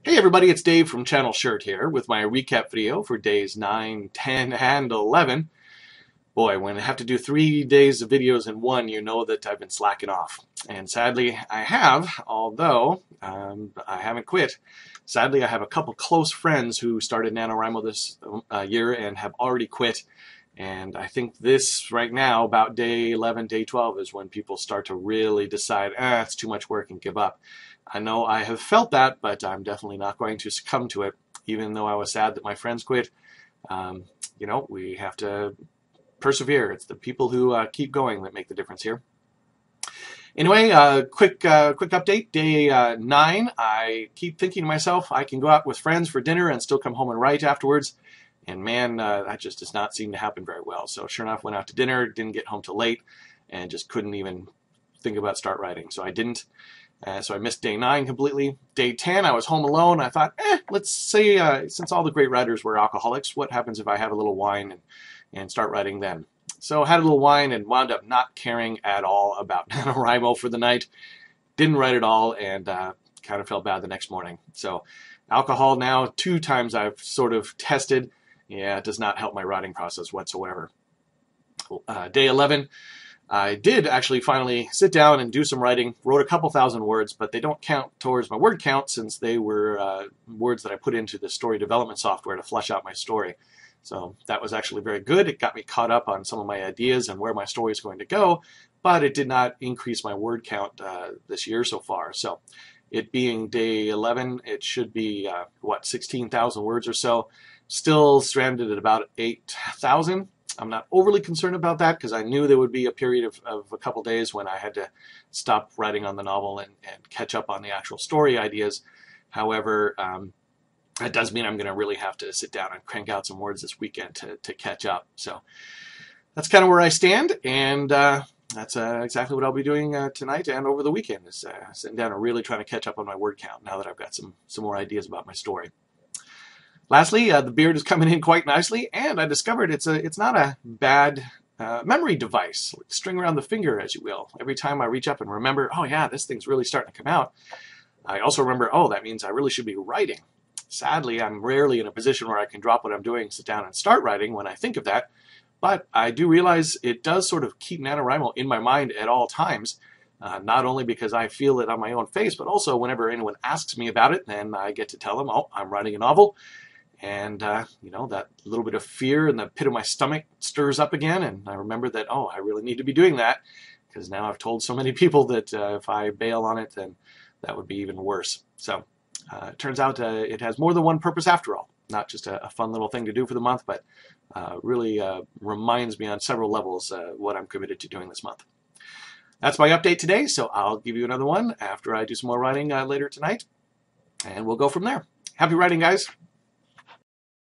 Hey everybody, it's Dave from Channel Shirt here with my recap video for days 9, 10, and 11. Boy, when I have to do 3 days of videos in one, you know that I've been slacking off. And sadly, I have, although I haven't quit. Sadly, I have a couple close friends who started NaNoWriMo this year and have already quit. And I think this, right now, about day 11, day 12, is when people start to really decide, it's too much work and give up. I know I have felt that, but I'm definitely not going to succumb to it, even though I was sad that my friends quit. We have to persevere. It's the people who keep going that make the difference here. Anyway, quick update. Day 9, I keep thinking to myself, I can go out with friends for dinner and still come home and write afterwards. And man, that just does not seem to happen very well. So sure enough, went out to dinner, didn't get home till late, and just couldn't even think about start writing. So I didn't. So I missed day 9 completely. Day 10, I was home alone. I thought, let's say, since all the great writers were alcoholics, what happens if I have a little wine and start writing then? So I had a little wine and wound up not caring at all about NaNoWriMo for the night. Didn't write at all and kind of felt bad the next morning. So alcohol now, 2 times I've sort of tested. Yeah, it does not help my writing process whatsoever. Day 11. I did actually finally sit down and do some writing, wrote a couple thousand words, but they don't count towards my word count since they were words that I put into the story development software to flesh out my story. So that was actually very good. It got me caught up on some of my ideas and where my story is going to go, but it did not increase my word count this year so far. So it being day 11, it should be, 16,000 words or so. Still stranded at about 8,000. I'm not overly concerned about that because I knew there would be a period of a couple days when I had to stop writing on the novel and catch up on the actual story ideas. However, that does mean I'm going to really have to sit down and crank out some words this weekend to catch up. So that's kind of where I stand, and that's exactly what I'll be doing tonight and over the weekend, is sitting down and really trying to catch up on my word count now that I've got some more ideas about my story. Lastly, the beard is coming in quite nicely, and I discovered it's not a bad memory device, like string around the finger, as you will. Every time I reach up and remember, oh yeah, this thing's really starting to come out, I also remember, oh, that means I really should be writing. Sadly, I'm rarely in a position where I can drop what I'm doing, sit down and start writing when I think of that, but I do realize it does sort of keep NaNoWriMo in my mind at all times, not only because I feel it on my own face, but also whenever anyone asks me about it, then I get to tell them, oh, I'm writing a novel. And, that little bit of fear in the pit of my stomach stirs up again. And I remember that, oh, I really need to be doing that, because now I've told so many people that if I bail on it, then that would be even worse. So it turns out it has more than one purpose after all. Not just a fun little thing to do for the month, but really reminds me on several levels what I'm committed to doing this month. That's my update today, so I'll give you another one after I do some more writing later tonight. And we'll go from there. Happy writing, guys.